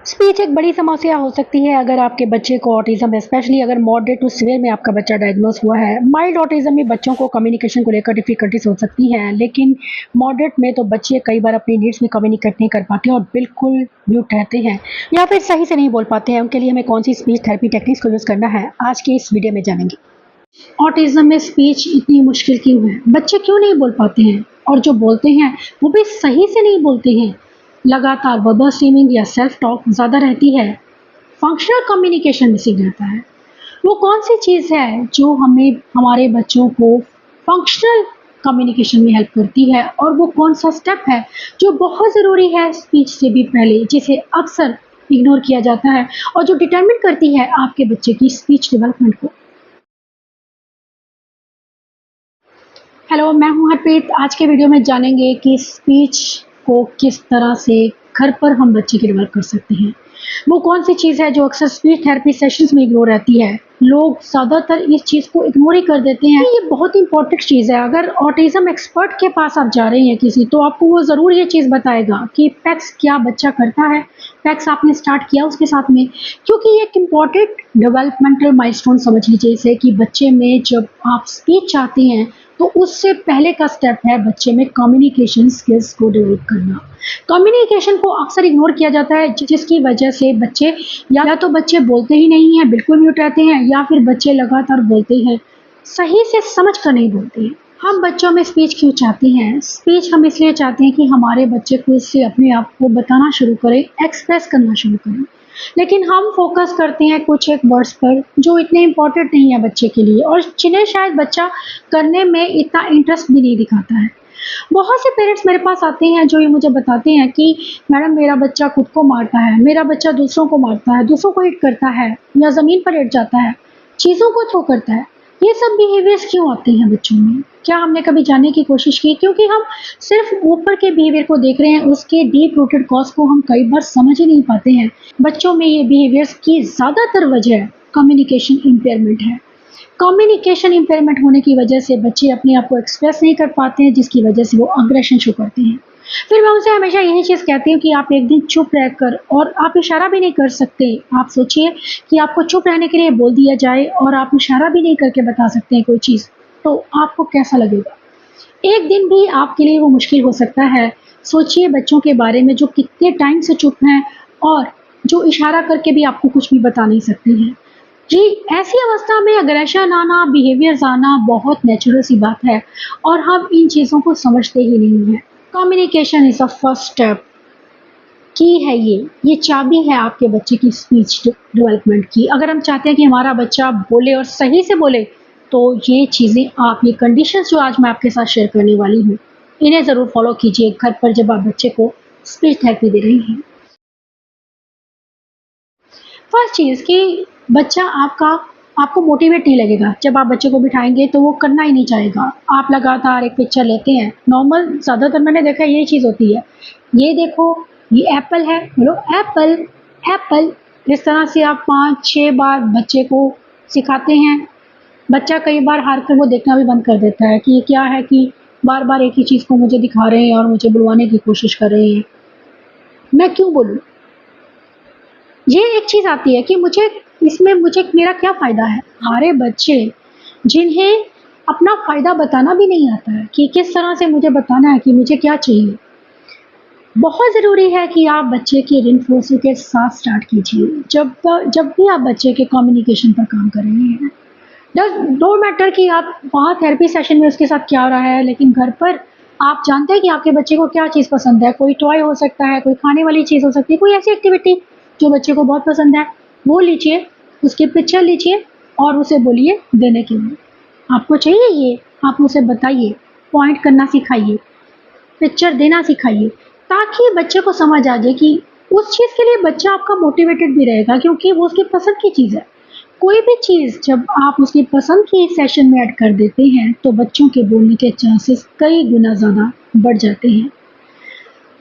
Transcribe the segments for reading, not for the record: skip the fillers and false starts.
Speech एक बड़ी समस्या हो सकती है अगर आपके बच्चे को ऑटिज्म है, स्पेशली अगर मॉडरेट टू सीवियर में आपका बच्चा डायग्नोस हुआ है। माइल्ड ऑटिज्म में बच्चों को कम्युनिकेशन को लेकर डिफिकल्टीज हो सकती हैं, लेकिन मॉडरेट में तो बच्चे कई बार अपनी नीड्स में कम्युनिकेट नहीं कर पाते और बिल्कुल म्यूट रहते हैं या फिर सही से नहीं बोल पाते हैं। उनके लिए हमें कौन सी स्पीच थेरेपी टेक्निक्स को यूज़ करना है, आज के इस वीडियो में जानेंगे। ऑटिज्म में स्पीच इतनी मुश्किल क्यों है? बच्चे क्यों नहीं बोल पाते हैं? और जो बोलते हैं वो भी सही से नहीं बोलते हैं। लगातार वर्बल स्ट्रीमिंग या सेल्फ टॉक ज़्यादा रहती है। फंक्शनल कम्युनिकेशन मिसिंग रहता है। वो कौन सी चीज़ है जो हमें हमारे बच्चों को फंक्शनल कम्युनिकेशन में हेल्प करती है, और वो कौन सा स्टेप है जो बहुत ज़रूरी है स्पीच से भी पहले, जिसे अक्सर इग्नोर किया जाता है और जो डिटरमिन करती है आपके बच्चे की स्पीच डेवलपमेंट को। हेलो, मैं हूं हरप्रीत। आज के वीडियो में जानेंगे कि स्पीच को किस तरह से घर पर हम बच्चे की डेवलप कर सकते हैं। वो कौन सी चीज़ है जो अक्सर स्पीच थेरेपी सेशंस में इग्नोर रहती है। लोग ज़्यादातर इस चीज़ को इग्नोर ही कर देते हैं। ये बहुत इंपॉर्टेंट चीज़ है। अगर ऑटिज्म एक्सपर्ट के पास आप जा रहे हैं किसी, तो आपको वो ज़रूर ये चीज़ बताएगा कि पैक्स क्या बच्चा करता है, पैक्स आपने स्टार्ट किया उसके साथ में, क्योंकि ये एक इम्पॉर्टेंट डेवलपमेंटल माइलस्टोन समझ लीजिए इसे, कि बच्चे में जब आप स्पीच चाहते हैं तो उससे पहले का स्टेप है बच्चे में कम्युनिकेशन स्किल्स को डेवलप करना। कम्युनिकेशन को अक्सर इग्नोर किया जाता है, जिसकी वजह से बच्चे या तो बच्चे बोलते ही नहीं हैं, बिल्कुल म्यूट रहते हैं, या फिर बच्चे लगातार बोलते हैं, सही से समझ कर नहीं बोलते हैं। हम बच्चों में स्पीच क्यों चाहते हैं? स्पीच हम इसलिए चाहते हैं कि हमारे बच्चे खुद से अपने आप को बताना शुरू करें, एक्सप्रेस करना शुरू करें। लेकिन हम फोकस करते हैं कुछ एक वर्ड्स पर जो इतने इम्पोर्टेंट नहीं है बच्चे के लिए, और जिन्हें शायद बच्चा करने में इतना इंटरेस्ट भी नहीं दिखाता है। बहुत से पेरेंट्स मेरे पास आते हैं जो ये मुझे बताते हैं कि मैडम, मेरा बच्चा खुद को मारता है, मेरा बच्चा दूसरों को मारता है, दूसरों को हिट करता है या ज़मीन पर हिट जाता है, चीज़ों को थ्रो करता है। ये सब बिहेवियर्स क्यों आते हैं बच्चों में? क्या हमने कभी जानने की कोशिश की? क्योंकि हम सिर्फ ऊपर के बिहेवियर को देख रहे हैं, उसके डीप रूटेड कॉज को हम कई बार समझ ही नहीं पाते हैं। बच्चों में ये बिहेवियर्स की ज़्यादातर वजह कम्युनिकेशन इम्पेयरमेंट है। कम्युनिकेशन इम्पेयरमेंट होने की वजह से बच्चे अपने आप को एक्सप्रेस नहीं कर पाते हैं, जिसकी वजह से वो अग्रेशन शो करते हैं। फिर मैं उनसे हमेशा यही चीज़ कहती हूँ कि आप एक दिन चुप रहकर, और आप इशारा भी नहीं कर सकते, आप सोचिए कि आपको चुप रहने के लिए बोल दिया जाए और आप इशारा भी नहीं करके बता सकते हैं कोई चीज़, तो आपको कैसा लगेगा? एक दिन भी आपके लिए वो मुश्किल हो सकता है। सोचिए बच्चों के बारे में जो कितने टाइम से चुप हैं और जो इशारा करके भी आपको कुछ भी बता नहीं सकते हैं। जी, ऐसी अवस्था में अग्रेशन आना, बिहेवियर्स आना बहुत नेचुरल सी बात है, और हम इन चीज़ों को समझते ही नहीं हैं। Communication is a first step. की है ये चाबी है आपके बच्चे की स्पीच डेवलपमेंट की। अगर हम चाहते हैं कि हमारा बच्चा बोले और सही से बोले, तो ये चीज़ें, आप ये कंडीशंस जो आज मैं आपके साथ शेयर करने वाली हूँ, इन्हें ज़रूर फॉलो कीजिए घर पर जब आप बच्चे को स्पीच थेरेपी दे रही हैं। फर्स्ट चीज़ कि बच्चा आपको मोटिवेट नहीं लगेगा। जब आप बच्चे को बिठाएँगे तो वो करना ही नहीं चाहेगा। आप लगातार एक पिक्चर लेते हैं, नॉर्मल ज़्यादातर मैंने देखा है यही चीज़ होती है। ये देखो, ये एप्पल है, बोलो एप्पल, एप्पल। इस तरह से आप 5-6 बार बच्चे को सिखाते हैं। बच्चा कई बार हार कर वो देखना भी बंद कर देता है कि ये क्या है कि बार-बार एक ही चीज़ को मुझे दिखा रहे हैं और मुझे बुलवाने की कोशिश कर रहे हैं। मैं क्यों बोलूँ? ये एक चीज़ आती है कि मुझे मेरा क्या फ़ायदा है? हमारे बच्चे जिन्हें अपना फ़ायदा बताना भी नहीं आता है कि किस तरह से मुझे बताना है कि मुझे क्या चाहिए। बहुत ज़रूरी है कि आप बच्चे के रिइंफोर्सर के साथ स्टार्ट कीजिए। जब भी आप बच्चे के कम्युनिकेशन पर काम कर रहे हैं। डोंट मैटर कि आप वहाँ थेरेपी सेशन में उसके साथ क्या हो रहा है, लेकिन घर पर आप जानते हैं कि आपके बच्चे को क्या चीज़ पसंद है। कोई टॉय हो सकता है, कोई खाने वाली चीज़ हो सकती है, कोई ऐसी एक्टिविटी जो बच्चे को बहुत पसंद है, वो लीजिए, उसकी पिक्चर लीजिए और उसे बोलिए देने के लिए। आपको चाहिए ये, आप उसे बताइए, पॉइंट करना सिखाइए, पिक्चर देना सिखाइए, ताकि बच्चे को समझ आ जाए कि उस चीज़ के लिए बच्चा आपका मोटिवेटेड भी रहेगा, क्योंकि वो उसकी पसंद की चीज़ है। कोई भी चीज़ जब आप उसकी पसंद की सेशन में ऐड कर देते हैं, तो बच्चों के बोलने के चांसेस कई गुना ज़्यादा बढ़ जाते हैं।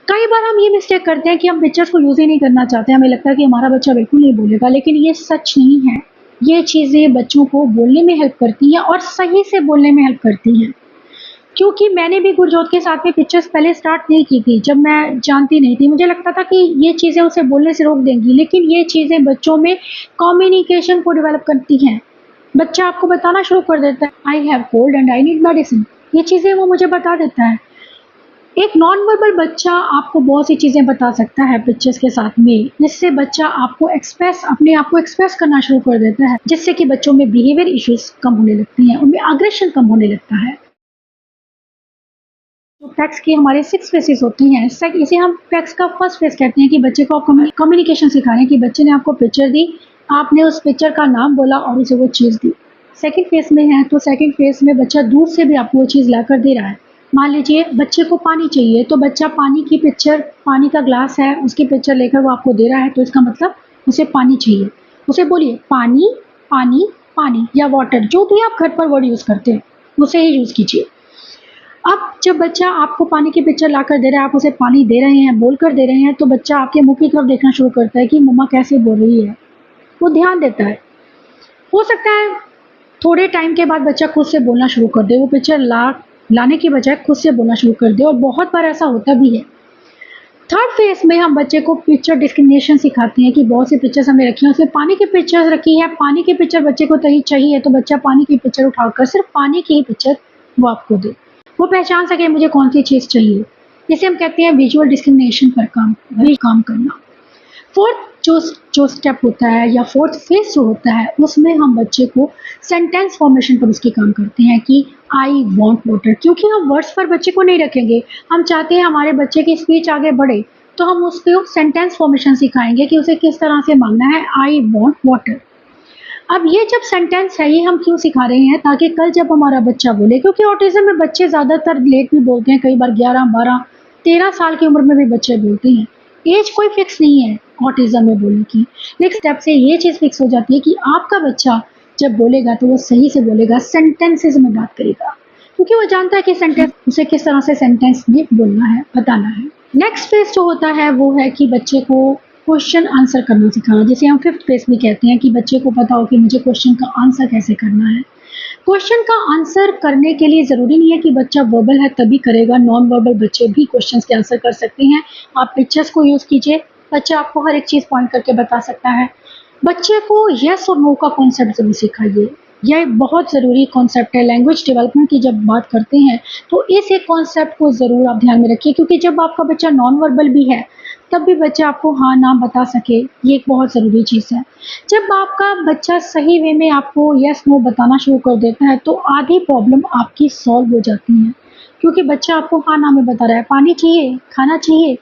कई बार हम ये मिस्टेक करते हैं कि हम पिक्चर्स को यूज़ ही नहीं करना चाहते। हमें लगता है कि हमारा बच्चा बिल्कुल नहीं बोलेगा, लेकिन ये सच नहीं है। ये चीज़ें बच्चों को बोलने में हेल्प करती हैं और सही से बोलने में हेल्प करती हैं। क्योंकि मैंने भी गुरजोत के साथ में पिक्चर्स पहले स्टार्ट नहीं की थी, जब मैं जानती नहीं थी। मुझे लगता था कि ये चीज़ें उसे बोलने से रोक देंगी, लेकिन ये चीज़ें बच्चों में कम्युनिकेशन को डेवलप करती हैं। बच्चा आपको बताना शुरू कर देता है, I have cold and I need medicine. ये चीज़ें वो मुझे बता देता है। एक नॉन वर्बल बच्चा आपको बहुत सी चीज़ें बता सकता है पिक्चर्स के साथ में, जिससे बच्चा आपको अपने आप को एक्सप्रेस करना शुरू कर देता है, जिससे कि बच्चों में बिहेवियर इश्यूज कम होने लगती हैं, उनमें अग्रेशन कम होने लगता है। तो पैक्स के हमारे 6 फेसेस होते हैं। इसे हम पैक्स का फर्स्ट फेस कहते हैं कि बच्चे को आप कम्युनिकेशन सिखा रहे हैं, कि बच्चे ने आपको पिक्चर दी, आपने उस पिक्चर का नाम बोला और उसे वो चीज़ दी। सेकंड फेस में है तो सेकंड फेस में बच्चा दूर से भी आपको वो चीज़ लाकर दे रहा है। मान लीजिए बच्चे को पानी चाहिए, तो बच्चा पानी का ग्लास है, उसकी पिक्चर लेकर वो आपको दे रहा है, तो इसका मतलब उसे पानी चाहिए। उसे बोलिए पानी, पानी, पानी या वाटर, जो भी आप घर पर वर्ड यूज़ करते हैं उसे ही यूज़ कीजिए। अब जब बच्चा आपको पानी की पिक्चर लाकर दे रहा है, आप उसे पानी दे रहे हैं, बोलकर दे रहे हैं, तो बच्चा आपके मुँह की तरफ देखना शुरू करता है कि मम्मा कैसे बोल रही है। वो ध्यान देता है। हो सकता है थोड़े टाइम के बाद बच्चा खुद से बोलना शुरू कर दे, वो पिक्चर लाने की बजाय खुद से बोलना शुरू कर दे, और बहुत बार ऐसा होता भी है। थर्ड फेज में हम बच्चे को पिक्चर डिस्क्रिमिनेशन सिखाते हैं कि बहुत सी पिक्चर्स हमने रखी हैं, उसमें पानी की पिक्चर्स रखी है, पानी की पिक्चर बच्चे को तभी चाहिए, तो बच्चा पानी की पिक्चर उठाकर सिर्फ पानी की ही पिक्चर वो आपको दे। वो पहचान सके मुझे कौन सी चीज़ चाहिए। इसे हम कहते हैं विजुअल डिस्क्रिमिनेशन पर काम करना। फोर्थ जो स्टेप होता है या फोर्थ फेज जो होता है, उसमें हम बच्चे को सेंटेंस फॉर्मेशन पर उसके काम करते हैं कि आई वॉन्ट वाटर, क्योंकि हम वर्ड्स पर बच्चे को नहीं रखेंगे। हम चाहते हैं हमारे बच्चे की स्पीच आगे बढ़े, तो हम उसको सेंटेंस फॉर्मेशन सिखाएंगे कि उसे किस तरह से मांगना है, आई वॉन्ट वाटर। अब ये जब सेंटेंस है, ये हम क्यों सिखा रहे हैं, ताकि कल जब हमारा बच्चा बोले, क्योंकि ऑटिज्म में बच्चे ज़्यादातर लेट भी बोलते हैं, कई बार 11, 12, 13 साल की उम्र में भी बच्चे बोलते हैं। एज कोई फिक्स नहीं है ऑटिज्म में बोलने की, लेकिन स्टेप से ये चीज़ फिक्स हो जाती है कि आपका बच्चा जब बोलेगा तो वो सही से बोलेगा, सेंटेंसेस में बात करेगा, क्योंकि वो जानता है कि सेंटेंस उसे किस तरह से सेंटेंस में बोलना है, बताना है। नेक्स्ट फेज जो होता है वो है कि बच्चे को क्वेश्चन आंसर करना सिखाना, जिसे हम फिफ्थ फेज में कहते हैं कि बच्चे को पता हो कि मुझे क्वेश्चन का आंसर कैसे करना है। क्वेश्चन का आंसर करने के लिए ज़रूरी नहीं है कि बच्चा वर्बल है तभी करेगा, नॉन वर्बल बच्चे भी क्वेश्चंस के आंसर कर सकते हैं। आप पिक्चर्स को यूज़ कीजिए, बच्चा आपको हर एक चीज़ पॉइंट करके बता सकता है। बच्चे को येस और नो का कॉन्सेप्ट ज़रूर सिखाइए, यह एक बहुत ज़रूरी कॉन्सेप्ट है। लैंग्वेज डेवलपमेंट की जब बात करते हैं तो इस एक कॉन्सेप्ट को ज़रूर आप ध्यान में रखिए, क्योंकि जब आपका बच्चा नॉन वर्बल भी है तब भी बच्चा आपको हाँ ना बता सके, ये एक बहुत ज़रूरी चीज़ है। जब आपका बच्चा सही वे में आपको येस नो बताना शुरू कर देता है तो आधी प्रॉब्लम आपकी सॉल्व हो जाती है, क्योंकि बच्चा आपको हाँ ना में बता रहा है, पानी चाहिए, खाना चाहिए,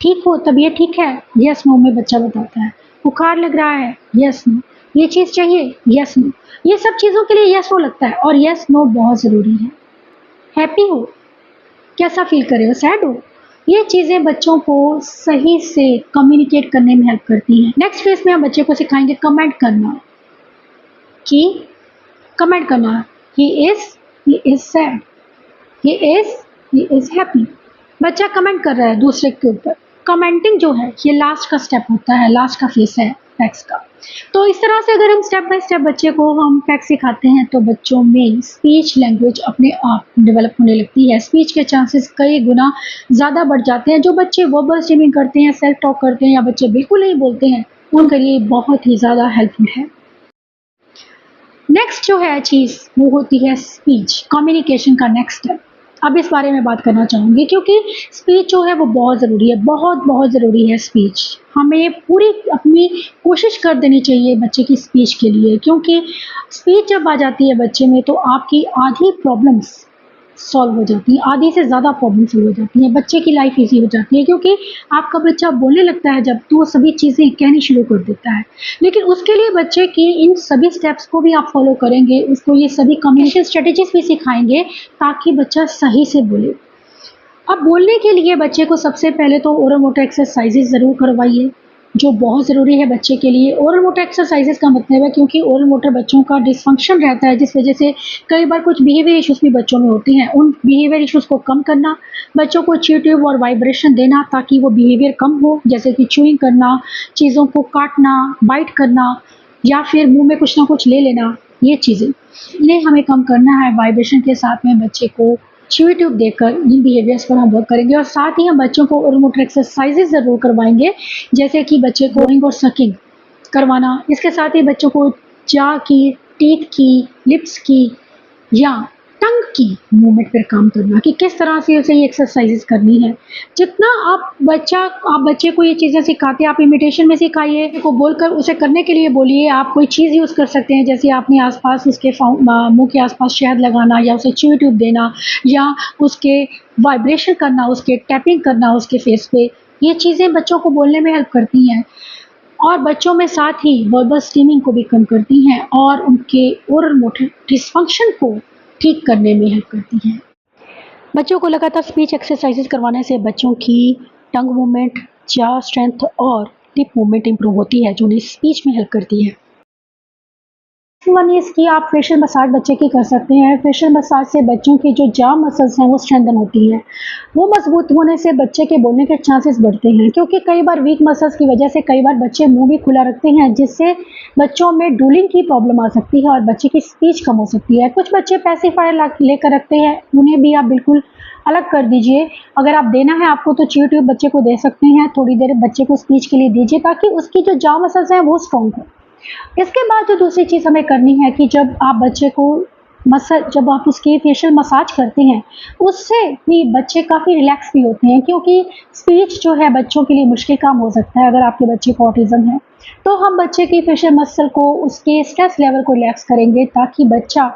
ठीक हो, तबीयत ठीक है, यस नो में बच्चा बताता है। बुखार लग रहा है, यस नो, ये चीज़ चाहिए, यस नो, ये सब चीज़ों के लिए यस नो लगता है, और यस नो बहुत ज़रूरी है। हैप्पी हो, कैसा फील कर रहे हो, सैड हो, ये चीज़ें बच्चों को सही से कम्युनिकेट करने में हेल्प करती हैं। नेक्स्ट फेज में हम बच्चे को सिखाएंगे कमेंट करना, कि कमेंट करना, he is sad, he is happy. बच्चा कमेंट कर रहा है दूसरे के ऊपर। कमेंटिंग जो है ये लास्ट का स्टेप होता है, लास्ट का फेस है फैक्स का। तो इस तरह से अगर हम स्टेप बाय स्टेप बच्चे को हम फैक्स सिखाते हैं तो बच्चों में स्पीच लैंग्वेज अपने आप डेवलप होने लगती है। स्पीच के चांसेस कई गुना ज़्यादा बढ़ जाते हैं। जो बच्चे वर्बल स्ट्रीमिंग करते हैं, सेल्फ टॉक करते हैं, या बच्चे बिल्कुल नहीं बोलते हैं, उनके लिए बहुत ही ज़्यादा हेल्पफुल है। नेक्स्ट जो है चीज़ वो होती है स्पीच, कम्युनिकेशन का नेक्स्ट स्टेप। अब इस बारे में बात करना चाहूँगी, क्योंकि स्पीच जो है वो बहुत ज़रूरी है, बहुत ज़रूरी है स्पीच। हमें पूरी अपनी कोशिश कर देनी चाहिए बच्चे की स्पीच के लिए, क्योंकि स्पीच जब आ जाती है बच्चे में तो आपकी आधी प्रॉब्लम्स सॉल्व हो जाती हैं, आधी से ज़्यादा प्रॉब्लम सॉल्व हो जाती हैं, बच्चे की लाइफ ईजी हो जाती है, क्योंकि आपका बच्चा बोलने लगता है जब, तो वो सभी चीज़ें कहनी शुरू कर देता है। लेकिन उसके लिए बच्चे की इन सभी स्टेप्स को भी आप फॉलो करेंगे, उसको ये सभी कम्युनिकेशन स्ट्रेटेजीज भी सिखाएंगे ताकि बच्चा सही से बोले। अब बोलने के लिए बच्चे को सबसे पहले तो ओरल मोटर एक्सरसाइजेज ज़रूर करवाइए, जो बहुत ज़रूरी है बच्चे के लिए। ओरल मोटर एक्सरसाइजेज का मतलब है, क्योंकि ओरल मोटर बच्चों का डिसफंक्शन रहता है, जिस वजह से कई बार कुछ बिहेवियर इश्यूज़ भी बच्चों में होते हैं। उन बिहेवियर इश्यूज़ को कम करना, बच्चों को च्यूटिव और वाइब्रेशन देना ताकि वो बिहेवियर कम हो, जैसे कि च्यूइंग करना, चीज़ों को काटना, बाइट करना, या फिर मुँह में कुछ ना कुछ ले लेना, ये चीज़ें इन्हें हमें कम करना है। वाइब्रेशन के साथ में बच्चे को च्यू ट्यूब देकर इन बिहेवियर्स पर हम वर्क करेंगे और साथ ही हम बच्चों को ओरल मोटर एक्सरसाइजेज ज़रूर करवाएंगे, जैसे कि बच्चे को रोइंग और सकिंग करवाना। इसके साथ ही बच्चों को जा की, टीथ की, लिप्स की या टंग की मूवमेंट पर काम करना कि किस तरह से उसे ये एक्सरसाइजेज करनी है। जितना आप बच्चे को ये चीज़ें सिखाते हैं, आप इमिटेशन में सिखाइए, को बोलकर उसे करने के लिए बोलिए। आप कोई चीज़ यूज़ कर सकते हैं, जैसे आपने आसपास उसके मुंह के आसपास शहद लगाना या उसे च्यू ट्यूब देना या उसके वाइब्रेशन करना, उसके टैपिंग करना उसके फेस पे। ये चीज़ें बच्चों को बोलने में हेल्प करती हैं और बच्चों में साथ ही वर्बल स्टीमिंग को भी कम करती हैं और उनके ओरल मोटर डिस्फंक्शन को ठीक करने में हेल्प करती हैं। बच्चों को लगातार स्पीच एक्सरसाइजेज करवाने से बच्चों की टंग मूवमेंट, जॉ स्ट्रेंथ और लिप मूवमेंट इंप्रूव होती है, जो उन्हें स्पीच में हेल्प करती है। वन इज़ कि आप फेशियल मसाज बच्चे की कर सकते हैं। फेशियल मसाज से बच्चों की जो जॉ मसल्स हैं वो स्ट्रेंथन होती हैं। वो मजबूत होने से बच्चे के बोलने के चांसेस बढ़ते हैं, क्योंकि कई बार वीक मसल्स की वजह से कई बार बच्चे मुंह भी खुला रखते हैं, जिससे बच्चों में ड्रूलिंग की प्रॉब्लम आ सकती है और बच्चे की स्पीच कम हो सकती है। कुछ बच्चे पैसिफायर लेकर रखते हैं, उन्हें भी आप बिल्कुल अलग कर दीजिए। अगर आप देना है आपको तो च्यू ट्यूब बच्चे को दे सकते हैं, थोड़ी देर बच्चे को स्पीच के लिए दीजिए ताकि उसकी जो जॉ मसल्स हैं वो स्ट्रॉन्ग हो। इसके बाद जो दूसरी चीज़ हमें करनी है कि जब आप बच्चे को जब आप उसकी फेशियल मसाज करते हैं, उससे भी बच्चे काफ़ी रिलैक्स भी होते हैं, क्योंकि स्पीच जो है बच्चों के लिए मुश्किल काम हो सकता है। अगर आपके बच्चे को ऑटिज़म है तो हम बच्चे की फेशियल मसल को, उसके स्ट्रेस लेवल को रिलैक्स करेंगे ताकि बच्चा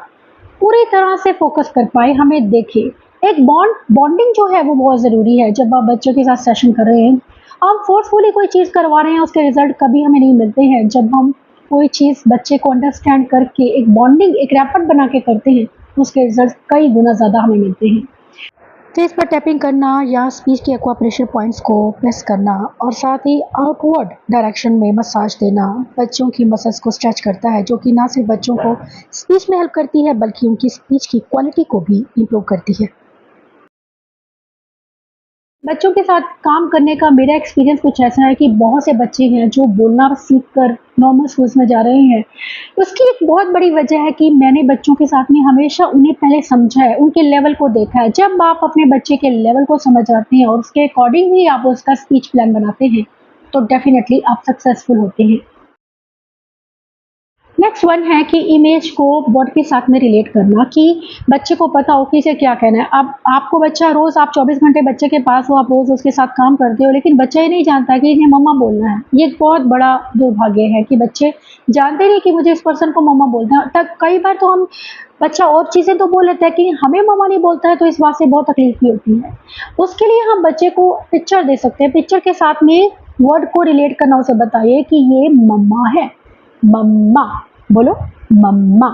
पूरी तरह से फोकस कर पाए, हमें देखे। एक बॉन्डिंग जो है वो बहुत ज़रूरी है। जब आप बच्चों के साथ सेशन कर रहे हैं, हम फोर्सफुली कोई चीज़ करवा रहे हैं, उसके रिजल्ट कभी हमें नहीं मिलते हैं। जब हम कोई चीज़ बच्चे को अंडरस्टैंड करके एक बॉन्डिंग, एक रैपट बना के करते हैं, उसके रिजल्ट कई गुना ज़्यादा हमें मिलते हैं। फेस पर टैपिंग करना या स्पीच के एक्वा प्रेशर पॉइंट्स को प्रेस करना और साथ ही आउटवर्ड डायरेक्शन में मसाज देना बच्चों की मसल्स को स्ट्रेच करता है, जो कि ना सिर्फ बच्चों को स्पीच में हेल्प करती है बल्कि उनकी स्पीच की क्वालिटी को भी इम्प्रूव करती है। बच्चों के साथ काम करने का मेरा एक्सपीरियंस कुछ ऐसा है कि बहुत से बच्चे हैं जो बोलना सीख कर नॉर्मल स्कूल्स में जा रहे हैं। उसकी एक बहुत बड़ी वजह है कि मैंने बच्चों के साथ में हमेशा उन्हें पहले समझा है, उनके लेवल को देखा है। जब आप अपने बच्चे के लेवल को समझ आते हैं और उसके अकॉर्डिंग ही आप उसका स्पीच प्लान बनाते हैं, तो डेफिनेटली आप सक्सेसफुल होते हैं। नेक्स्ट वन है कि इमेज को वर्ड के साथ में रिलेट करना, कि बच्चे को पता हो कि इसे क्या कहना है। अब आपको बच्चा रोज़, आप 24 घंटे बच्चे के पास हो, आप रोज़ उसके साथ काम करते हो, लेकिन बच्चा ये नहीं जानता कि इन्हें मम्मा बोलना है। ये एक बहुत बड़ा दुर्भाग्य है कि बच्चे जानते नहीं कि मुझे इस पर्सन को मम्मा बोलना है। तब कई बार तो हम बच्चा और चीज़ें तो बोल लेता है कि हमें मम्मा नहीं बोलता है, तो इस बात से बहुत तकलीफ भी होती है। उसके लिए हम बच्चे को पिक्चर दे सकते हैं। पिक्चर के साथ में वर्ड को रिलेट करना, उसे बताइए कि ये मम्मा है, मम्मा बोलो, मम्मा।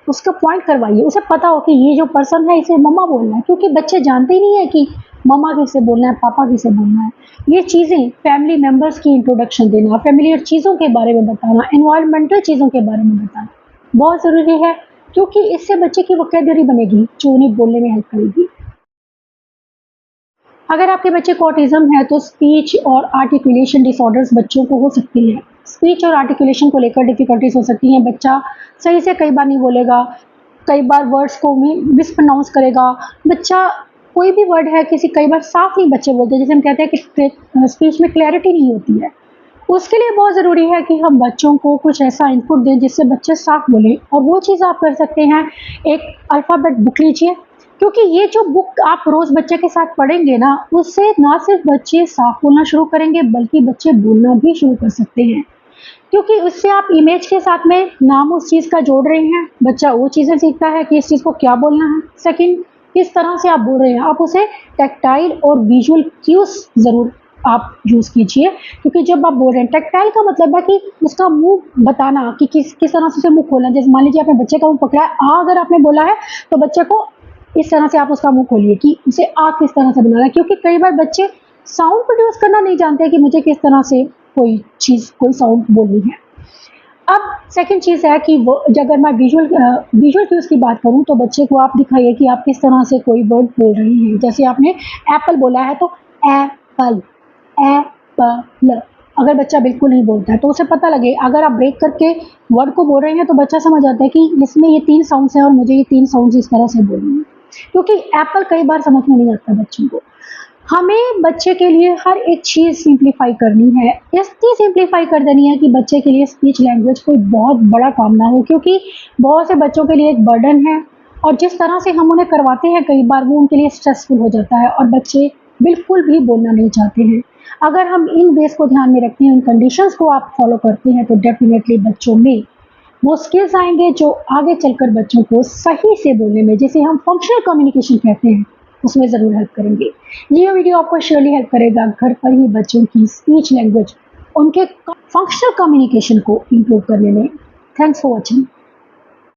उसको पॉइंट करवाइए, उसे पता हो कि ये जो पर्सन है इसे मम्मा बोलना है, क्योंकि बच्चे जानते ही नहीं है कि मम्मा किसे बोलना है, पापा किसे बोलना है। ये चीज़ें फैमिली मेंबर्स की इंट्रोडक्शन देना, फैमिलियर चीज़ों के बारे में बताना, एनवायरमेंटल चीज़ों के बारे में बताना बहुत ज़रूरी है, क्योंकि इससे बच्चे की वोकैब्युलरी बनेगी जो उन्हें बोलने में हेल्प करेगी। अगर आपके बच्चे को ऑटिज़म है तो स्पीच और आर्टिकुलेशन डिसऑर्डर्स बच्चों को हो सकती हैं। स्पीच और आर्टिकुलेशन को लेकर डिफ़िकल्टीज़ हो सकती हैं। बच्चा सही से कई बार नहीं बोलेगा, कई बार वर्ड्स को मिसप्रोनाउंस करेगा। बच्चा कोई भी वर्ड है किसी कई बार साफ नहीं बच्चे बोलते हैं, जिसे हम कहते हैं कि स्पीच में क्लैरिटी नहीं होती है। उसके लिए बहुत ज़रूरी है कि हम बच्चों को कुछ ऐसा इनपुट दें जिससे बच्चे साफ बोलें, और वो चीज़ आप कर सकते हैं, एक अल्फ़ाबेट बुक लीजिए, क्योंकि ये जो बुक आप रोज़ बच्चे के साथ पढ़ेंगे ना, उससे ना सिर्फ बच्चे साफ बोलना शुरू करेंगे बल्कि बच्चे बोलना भी शुरू कर सकते हैं, क्योंकि उससे आप इमेज के साथ में नाम उस चीज़ का जोड़ रहे हैं। बच्चा वो चीज़ें सीखता है कि इस चीज़ को क्या बोलना है। सेकंड, किस तरह से आप बोल रहे हैं, आप उसे टैक्टाइल और विजुअल क्यूज ज़रूर आप यूज़ कीजिए, क्योंकि जब आप बोल रहे हैं, टैक्टाइल का मतलब है कि उसका मुंह बताना कि किस तरह से उसे मुंह खोलना। जैसे मान लीजिए आपने बच्चे का मुंह पकड़ा है, आ अगर आपने बोला है तो बच्चे को इस तरह से आप उसका मुंह खोलिए कि उसे आ किस तरह से बनाना है, क्योंकि कई बार बच्चे साउंड प्रोड्यूस करना नहीं जानते कि मुझे किस तरह से कोई चीज़, कोई साउंड बोलनी है। अब सेकंड चीज़ है कि वो अगर मैं विजुअल क्यूज़ की बात करूँ तो बच्चे को आप दिखाइए कि आप किस तरह से कोई वर्ड बोल रहे हैं। जैसे आपने एप्पल बोला है तो एप्पल, एप्पल। अगर बच्चा बिल्कुल नहीं बोलता है तो उसे पता लगे, अगर आप ब्रेक करके वर्ड को बोल रहे हैं तो बच्चा समझ आता है कि इसमें ये 3 साउंड्स हैं और मुझे ये 3 साउंड्स इस तरह से बोलने हैं। क्योंकि एप्पल कई बार समझ में नहीं आता बच्चों को। हमें बच्चे के लिए हर एक चीज़ सिंप्लीफाई करनी है, इतनी सिंप्लीफाई कर देनी है कि बच्चे के लिए स्पीच लैंग्वेज कोई बहुत बड़ा काम ना हो, क्योंकि बहुत से बच्चों के लिए एक बर्डन है और जिस तरह से हम उन्हें करवाते हैं कई बार वो उनके लिए स्ट्रेसफुल हो जाता है और बच्चे बिल्कुल भी बोलना नहीं चाहते हैं। अगर हम इन बेस को ध्यान में रखते हैं, इन कंडीशंस को आप फॉलो करते हैं तो डेफिनेटली बच्चों में वो स्किल्स आएंगे जो आगे चलकर बच्चों को सही से बोलने में, जिसे हम फंक्शनल कम्युनिकेशन कहते हैं, उसमें ज़रूर हेल्प करेंगे। ये वीडियो आपको श्योरली हेल्प करेगा घर पर ही बच्चों की स्पीच लैंग्वेज, उनके फंक्शनल कम्युनिकेशन को इम्प्रूव करने में। Thanks for watching.